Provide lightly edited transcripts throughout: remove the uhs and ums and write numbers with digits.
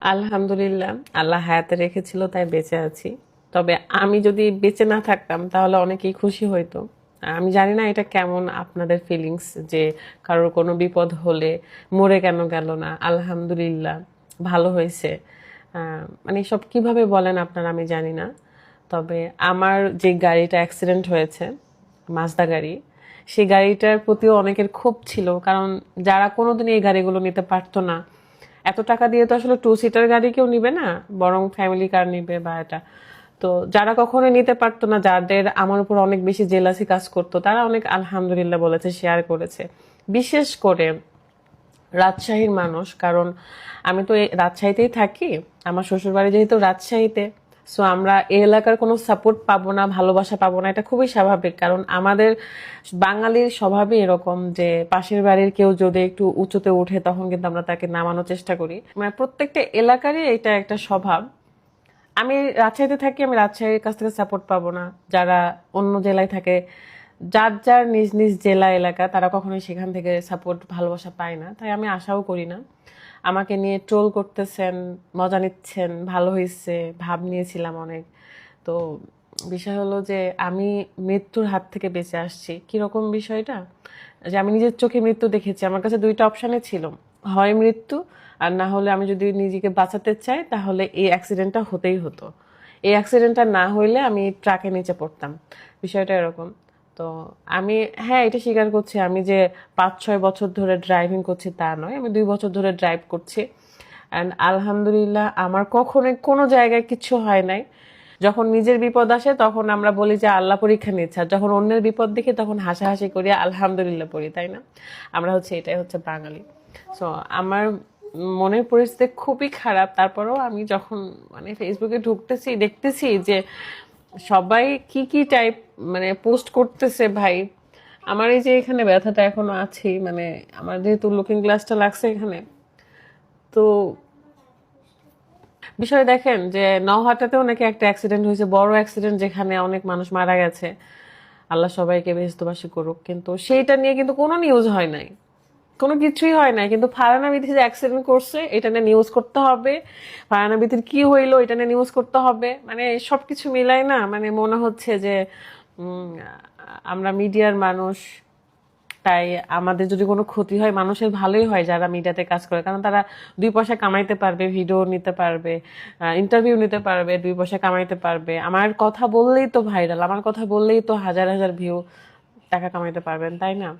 আলহামদুলিল্লাহ, আল্লাহ হায়াতে রেখেছিল তাই বেঁচে আছি। তবে আমি যদি বেঁচে না থাকতাম তাহলে অনেকেই খুশি হইতো। আমি জানি না এটা কেমন আপনাদের ফিলিংস, যে কারোর কোনো বিপদ হলে মরে কেন গেল না, আলহামদুলিল্লাহ ভালো হয়েছে। মানে সব কিভাবে বলেন আপনারা আমি জানি না। তবে আমার যে গাড়িটা অ্যাক্সিডেন্ট হয়েছে, মাজদা গাড়ি, সেই গাড়িটার প্রতিও অনেকের ক্ষোভ ছিল, কারণ যারা কোনোদিন এই গাড়িগুলো নিতে পারতো না, এত টাকা দিয়ে তো আসলে টু সিটার গাড়ি কেউ নিবে না, বরং ফ্যামিলি কার নিবে বা এটা। তো যারা কখনো নিতে পারতো না, যাদের আমার উপর অনেক বেশি জেলাসি কাজ করতো, তারা অনেক আলহামদুলিল্লাহ বলেছে, শেয়ার করেছে। বিশেষ করে রাজশাহীর মানুষ, কারণ আমি তো এই রাজশাহীতেই থাকি, আমার শ্বশুরবাড়ি যেহেতু রাজশাহীতে। সো আমরা এই এলাকার কোনো সাপোর্ট পাবো না, ভালোবাসা পাবো না, এটা খুবই স্বাভাবিক। কারণ আমাদের বাঙালির স্বভাবই এরকম, যে পাশের বাড়ির কেউ যদি একটু উঁচুতে উঠে তখন কিন্তু আমরা তাকে নামানোর চেষ্টা করি। মানে প্রত্যেকটা এলাকারই এটা একটা স্বভাব। আমি রাজশাহীতে থাকি, আমি রাজশাহীর কাছ থেকে সাপোর্ট পাবো না। যারা অন্য জেলায় থাকে, যার যার নিজ নিজ জেলা এলাকা, তারা কখনোই সেখান থেকে সাপোর্ট ভালোবাসা পায় না, তাই আমি আশাও করি না। আমাকে নিয়ে ট্রোল করতেছেন, মজা নিচ্ছেন, ভালো হয়েছে, ভাব নিয়েছিলাম অনেক। তো বিষয় হলো যে আমি মৃত্যুর হাত থেকে বেঁচে আসছি। কিরকম বিষয়টা, যে আমি নিজের চোখে মৃত্যু দেখেছি। আমার কাছে দুইটা অপশানে ছিল, হয় মৃত্যু, আর না হলে আমি যদি নিজেকে বাঁচাতে চাই তাহলে এই অ্যাক্সিডেন্টটা হতেই হতো। এই অ্যাক্সিডেন্টটা না হইলে আমি ট্রাকের নিচে পড়তাম। বিষয়টা এরকম। তো আমি, হ্যাঁ, এটা স্বীকার করছি, আমি যে 5-6 বছর ধরে ড্রাইভিং করছি তা নয়, আমি 2 বছর ধরে ড্রাইভ করছি। অ্যান্ড আলহামদুলিল্লাহ আমার কখনোই কোনো জায়গায় কিছু হয় নাই। যখন নিজের বিপদ আসে তখন আমরা বলি যে আল্লাহ পরীক্ষা নিচ্ছে, আর যখন অন্যের বিপদ দেখি তখন হাসাহাসি করি, আলহামদুলিল্লাহ পড়ি, তাই না? আমরা হচ্ছে, এটাই হচ্ছে বাঙালি। সো আমার মনের পরিস্থিতি খুবই খারাপ। তারপরেও আমি যখন মানে ফেসবুকে ঢুকতেছি, দেখতেছি যে সবাই কি কি টাইপ মানে পোস্ট করতেছে ভাই। আমার এই যে এখানে ব্যথাটা এখনো আছে, মানে আমার যেহেতু লুকিং গ্লাসটা লাগছে এখানে, তো বিষয় দেখেন যে নওহাটাতেও নাকি একটা অ্যাক্সিডেন্ট হয়েছে, বড় অ্যাক্সিডেন্ট, যেখানে অনেক মানুষ মারা গেছে। আল্লাহ সবাইকে বেহেশতবাসী করুক। কিন্তু সেইটা নিয়ে কিন্তু কোনো নিউজ হয় নাই, কোনো কিছুই হয় নাই। কিন্তু ফারহানা বিথি যে অ্যাক্সিডেন্ট করছে এটা নিয়ে নিউজ করতে হবে, ফারহানা বিথির কি হইলো এটা নিয়ে নিউজ করতে হবে। মানে সবকিছু মিলাই না, মানে মনে হচ্ছে যে উম, আমরা মিডিয়ার মানুষ, তাই আমাদের যদি কোনো ক্ষতি হয়, মানুষের ভালোই হয় যারা মিডিয়াতে কাজ করে, কারণ তারা 2 পয়সা কামাইতে পারবে, ভিডিও নিতে পারবে, ইন্টারভিউ নিতে পারবে, 2 পয়সা কামাইতে পারবে। আমার কথা বললেই তো ভাইরাল, আমার কথা বললেই তো হাজার হাজার ভিউ, টাকা কামাইতে পারবেন, তাই না?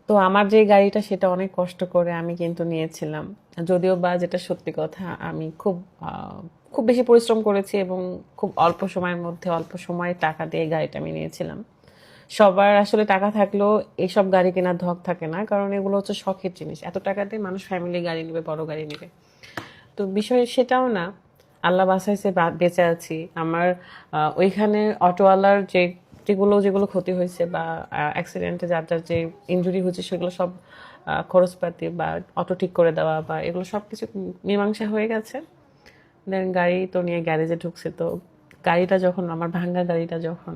তো আমার যে গাড়িটা সেটা অনেক কষ্ট করে আমি কিন্তু নিয়েছিলাম। যদিও বা, যেটা সত্যি কথা, আমি খুব বেশি পরিশ্রম করেছি এবং খুব অল্প সময়ের মধ্যে অল্প সময়ে টাকা দিয়ে গাড়িটা আমি নিয়েছিলাম। সবার আসলে টাকা থাকলেও এইসব গাড়ি কেনার ধক থাকে না, কারণ এগুলো হচ্ছে শখের জিনিস। এত টাকা দিয়ে মানুষ ফ্যামিলি গাড়ি নেবে, বড় গাড়ি নেবে। তো বিষয় সেটাও না, আল্লাহ বাসাইছে, বেঁচে আছি। আমার ওইখানে অটোওয়ালার যেগুলো যেগুলো ক্ষতি হয়েছে বা অ্যাক্সিডেন্টে যার যার যে ইনজুরি হয়েছে, সেগুলো সব খরচপাতি বা অটো ঠিক করে দেওয়া বা এগুলো সব কিছু মীমাংসা হয়ে গেছে। দেন গাড়ি তো নিয়ে গ্যারেজে ঢুকছে। তো গাড়িটা যখন, আমার ভাঙ্গা গাড়িটা যখন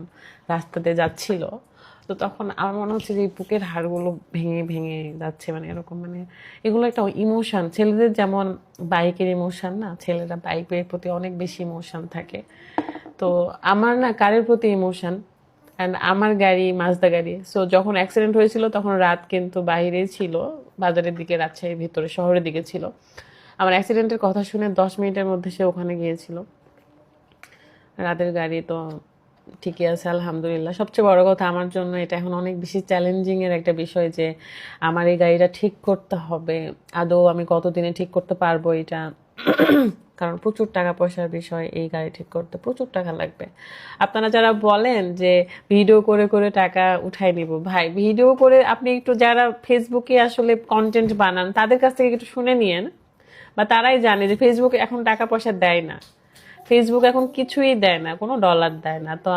রাস্তা দিয়ে যাচ্ছিল, তো তখন আমার মনে হচ্ছে যে এই বুকের হাড়গুলো ভেঙে ভেঙে যাচ্ছে, মানে এরকম। মানে এগুলো একটা ইমোশন, ছেলেদের যেমন বাইকের ইমোশন না, ছেলেরা বাইকের প্রতি অনেক বেশি ইমোশন থাকে। তো আমার না কারের প্রতি ইমোশন। অ্যান্ড আমার গাড়ি মাজদা গাড়ি। সো যখন অ্যাক্সিডেন্ট হয়েছিল তখন রাত কিন্তু বাইরেই ছিল, বাজারের দিকে, রাজশাহীর ভিতরে শহরের দিকে ছিল। আমার অ্যাক্সিডেন্টের কথা শুনে 10 মিনিটের মধ্যে সে ওখানে গিয়েছিল। রাতের গাড়ি তো ঠিকই আছে আলহামদুলিল্লাহ। সবচেয়ে বড় কথা, আমার জন্য এটা এখন অনেক বেশি চ্যালেঞ্জিং এর একটা বিষয় যে আমার এই গাড়িটা ঠিক করতে হবে। আদৌ আমি কতদিনে ঠিক করতে পারবো এটা, কারণ প্রচুর টাকা পয়সার বিষয়, এই গাড়ি ঠিক করতে প্রচুর টাকা লাগবে। আপনারা যারা বলেন যে ভিডিও করে করে টাকা উঠাই নিব, ভাই ভিডিও করে আপনি একটু, যারা ফেসবুকে আসলে কন্টেন্ট বানান তাদের কাছ থেকে একটু শুনে নিয়েন, বা তারাই জানে যে ফেসবুকে এখন টাকা পয়সা দেয় না। ফেসবুক এখন কিছুই দেয় না, কোনো ডলার দেয় না। তো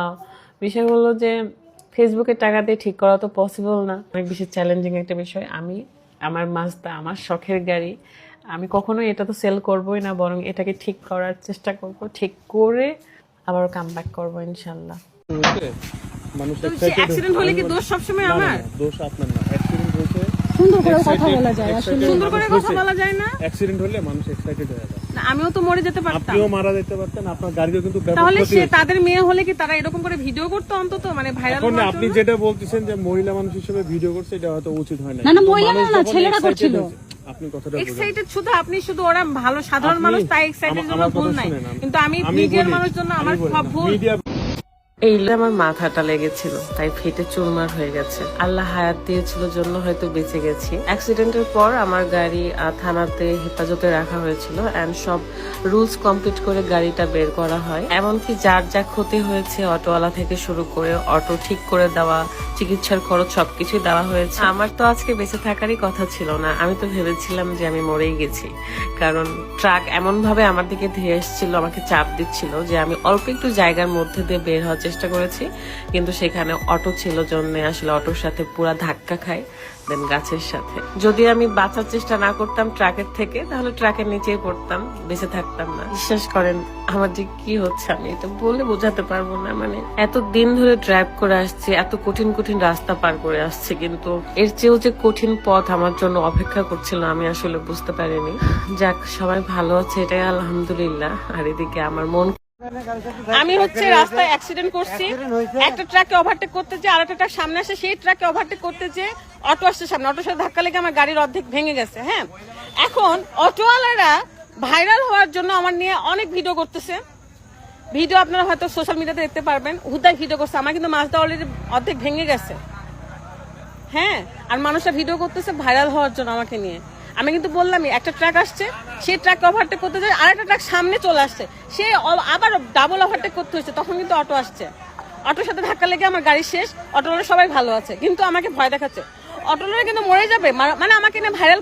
বিষয় হলো যে ফেসবুকের টাকা দিয়ে ঠিক করা তো পসিবল না, অনেক বেশি চ্যালেঞ্জিং একটা বিষয়। আমি আমার মাজদা, আমার শখের গাড়ি, আমি কখনোই এটা তো সেল করবোই না, বরং এটাকে ঠিক করার চেষ্টা করব, ঠিক করে আবার কাম ব্যাক করবো ইনশাল্লাহ। হয়েছে, মানুষ তো এক্সাইটেড। অ্যাক্সিডেন্ট হলে কি দোষ সবসময় না না আমার? না, দোষ আপনার না, অ্যাক্সিডেন্ট হয়েছে। সুন্দর করে কথা বলা যায় আসলে। সুন্দর করে কথা বলা যায় না? অ্যাক্সিডেন্ট হলে মানুষ এক্সাইটেড হয়ে যায়। না, আমিও তো মরে যেতে পারতাম। আপনিও মারা যেতে পারতেন, আপনার গাড়িও কিন্তু ব্যাপক তাহলে ক্ষতি সে হয়েছে। তাদের মেয়ে হলে কি তারা এরকম করে ভিডিও করতো অন্তত, মানে ভাইরাল এখন হওয়ার আপনি জন্য? যেটা বলতেছেন যে মহিলা মানুষ হিসেবে ভিডিও করছে, এটা হয়তো উচিত হয় না। না, না, মহিলা মানুষ না, যখন ছেলেরা excited করছিল। হয়েছে, আপনি কথাটা বুঝুন। এক্সাইটেড শুধু আপনি, শুধু ওরা ভালো সাধারণ আপনি- মানুষ তাই এক্সাইটেড জন্য আমার ভুল কথা নাই, শুনেন, কিন্তু আমি আমি মিডিয়ার বলি, মানুষ জন্য আমার আমি বলি সব না, ভুল। মিডিয়া এই আমার মাথাটা লেগেছিল, তাই ফেটে চুরমার হয়ে গেছে। আল্লাহ হায়াত দিয়েছিল জন্য হয়তো বেঁচে গেছি। অ্যাক্সিডেন্টের পর আমার গাড়ি থানাতে হেফাজতে রাখা হয়েছিল এন্ড সব রুলস কমপ্লিট করে গাড়িটা বের করা হয়। এমনকি যার যা ক্ষতি হয়েছে অটোওয়ালা থেকে শুরু করে অটো ঠিক করে দেওয়া, চিকিৎসার খরচ সবকিছু দেওয়া হয়েছে। আমার তো আজকে বেঁচে থাকারই কথা ছিল না, আমি তো ভেবেছিলাম যে আমি মরেই গেছি, কারণ ট্রাক এমন ভাবে আমার দিকে ধেয়ে এসেছিল, আমাকে চাপ দিচ্ছিল যে আমি অল্প একটু জায়গার মধ্যে দিয়ে বের হওয়ার চেষ্টা করেছি, কিন্তু সেখানে অটো ছিল জন্য আসলে অটোর সাথে পুরা ধাক্কা খাই, দেন গাছের সাথে। যদি আমি বাঁচার চেষ্টা না করতাম ট্রাকের থেকে, তাহলে ট্রাকের নিচেই পড়তাম, বেঁচে থাকতাম না। বিশ্বাস করেন আমার যে কি হচ্ছে আমি এটা বলে বোঝাতে পারবো না। মানে এত দিন ধরে ড্রাইভ করে আসছি, এত কঠিন কঠিন রাস্তা পার করে আসছি, কিন্তু এর চেয়েও যে কঠিন পথ আমার জন্য অপেক্ষা করছিল আমি আসলে বুঝতে পারিনি। যাক, সবাই ভালো আছে এটাই আলহামদুলিল্লাহ। আর এদিকে আমার মন, আমি হচ্ছে রাস্তায় অ্যাক্সিডেন্ট করছি, একটা ট্রাককে ওভারটেক করতে যে আরেকটা ট্রাক সামনে আসে, সেই ট্রাককে ওভারটেক করতে যে অটো আসছে সামনে, অটোর সাথে ধাক্কা লেগে আমার গাড়ির অর্ধেক ভেঙে গেছে। হ্যাঁ, এখন অটোওয়ালারা ভাইরাল হওয়ার জন্য আমার নিয়ে অনেক ভিডিও করতেছে। ভিডিও আপনারা হয়তো সোশ্যাল মিডিয়াতে দেখতে পারবেন, হুদায় ভিডিও করছে, আমার কিন্তু মাছটা অলরেডি অর্ধেক ভেঙে গেছে। হ্যাঁ, আর মানুষরা ভিডিও করতেছে ভাইরাল হওয়ার জন্য আমাকে নিয়ে। আমি কিন্তু বললামই, একটা ট্রাক আসছে, সেই ট্রাককে ওভারটেক করতে যায়, আরেকটা ট্রাক সামনে চলে আসছে, সে আবার ডাবল ওভারটেক করতে হচ্ছে, তখন কিন্তু অটো আসছে, অটোর সাথে ধাক্কা লেগে আমার গাড়ি শেষ। অটোওয়ালা সবাই ভালো আছে, কিন্তু আমাকে ভয় দেখাচ্ছে। অটোওয়ালা কিন্তু মরে যাবে, মানে আমাকে নিয়ে ভাইরাল